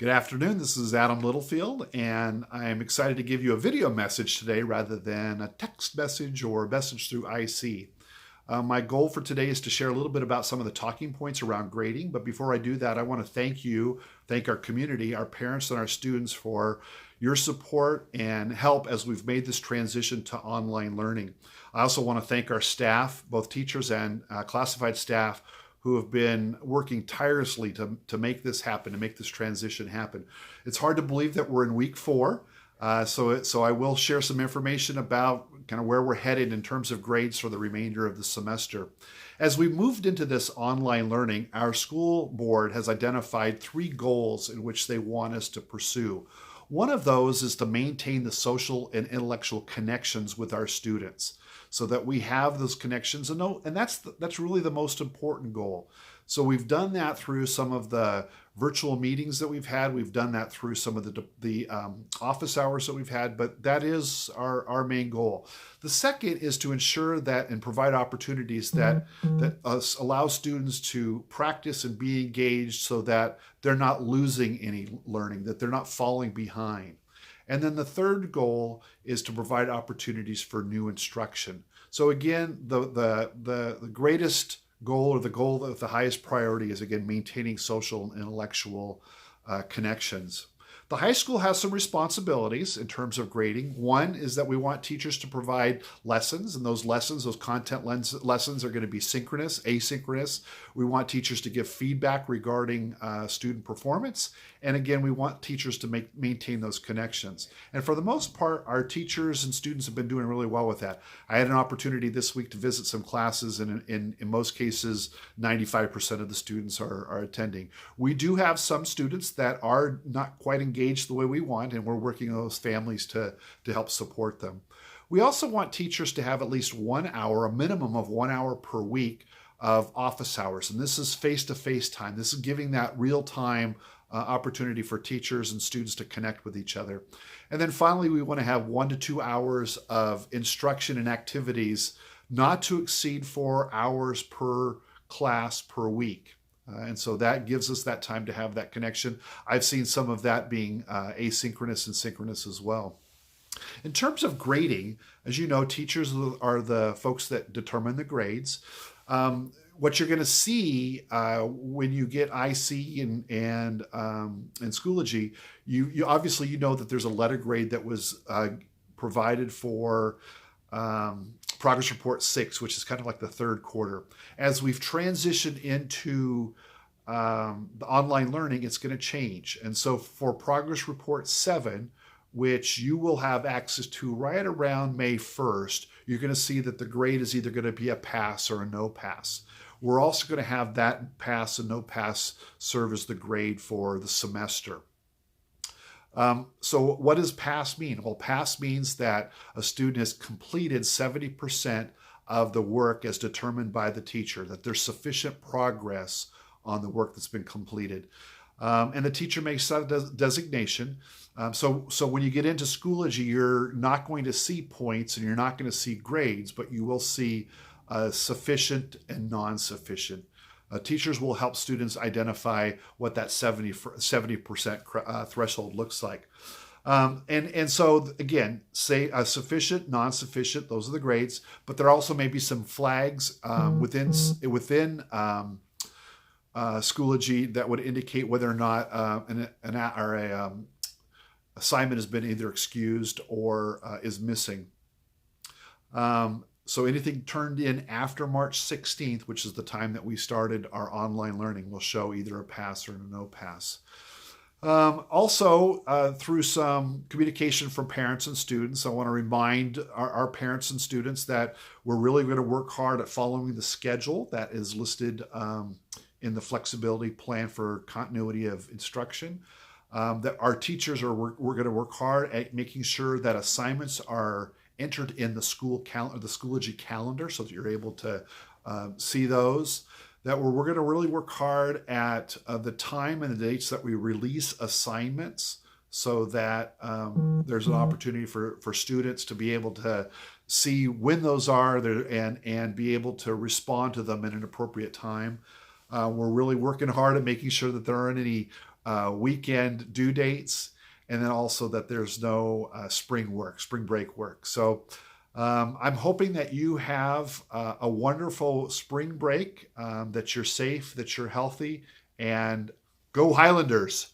Good afternoon. This is Adam Littlefield, and I'm excited to give you a video message today rather than a text message or a message through IC. My goal for today is to share a little bit about some of the talking points around grading. But before I do that, I want to thank our community, our parents, and our students for your support and help as we've made this transition to online learning. I also want to thank our staff, both teachers and classified staff, who have been working tirelessly to make this happen, to make this transition happen. It's hard to believe that we're in week 4. So I will share some information about kind of where we're headed in terms of grades for the remainder of the semester. As we moved into this online learning, our school board has identified 3 goals in which they want us to pursue. One of those is to maintain the social and intellectual connections with our students so that we have those connections. And that's really the most important goal. So we've done that through some of the virtual meetings that we've had. We've done that through some of the office hours that we've had, but that is our main goal. The second is to ensure that and provide opportunities that allow students to practice and be engaged so that they're not losing any learning, that they're not falling behind. And then the third goal is to provide opportunities for new instruction. So again, the greatest goal, or the goal with the highest priority, is again maintaining social and intellectual connections. The high school has some responsibilities in terms of grading. One is that we want teachers to provide lessons, and those content lessons are going to be synchronous, asynchronous. We want teachers to give feedback regarding student performance. And again, we want teachers to maintain those connections. And for the most part, our teachers and students have been doing really well with that. I had an opportunity this week to visit some classes, and in most cases, 95% of the students are attending. We do have some students that are not quite engaged the way we want, and we're working on those families to help support them. We also want teachers to have at least 1 hour, a minimum of 1 hour per week of office hours. And this is face-to-face time. This is giving that real-time opportunity for teachers and students to connect with each other. And then finally, we want to have 1 to 2 hours of instruction and activities, not to exceed 4 hours per class per week. And so that gives us that time to have that connection. I've seen some of that being asynchronous and synchronous as well. In terms of grading, as you know, teachers are the folks that determine the grades. What you're going to see when you get IC and Schoology, you obviously know that there's a letter grade that was provided for Progress Report 6, which is kind of like the third quarter. As we've transitioned into the online learning, it's going to change. And so for Progress Report 7, which you will have access to right around May 1st, you're going to see that the grade is either going to be a pass or a no pass. We're also going to have that pass and no pass serve as the grade for the semester. So what does pass mean? Well, pass means that a student has completed 70% of the work as determined by the teacher, that there's sufficient progress on the work that's been completed. And the teacher makes that designation. So when you get into Schoology, you're not going to see points and you're not going to see grades, but you will see sufficient and non-sufficient. Teachers will help students identify what that 70% threshold looks like. And so again, say sufficient, non-sufficient, those are the grades, but there also may be some flags within Schoology that would indicate whether or not an assignment has been either excused or is missing. So anything turned in after March 16th, which is the time that we started our online learning, will show either a pass or a no pass. Also, through some communication from parents and students, I want to remind our parents and students that we're really going to work hard at following the schedule that is listed in the flexibility plan for continuity of instruction. That our teachers we're going to work hard at making sure that assignments are entered in the Schoology calendar so that you're able to see those. That we're going to really work hard at the time and the dates that we release assignments so that there's an opportunity for students to be able to see when those are there and be able to respond to them in an appropriate time. We're really working hard at making sure that there aren't any weekend due dates, and then also that there's no spring break work. So I'm hoping that you have a wonderful spring break, that you're safe, that you're healthy, and go Highlanders.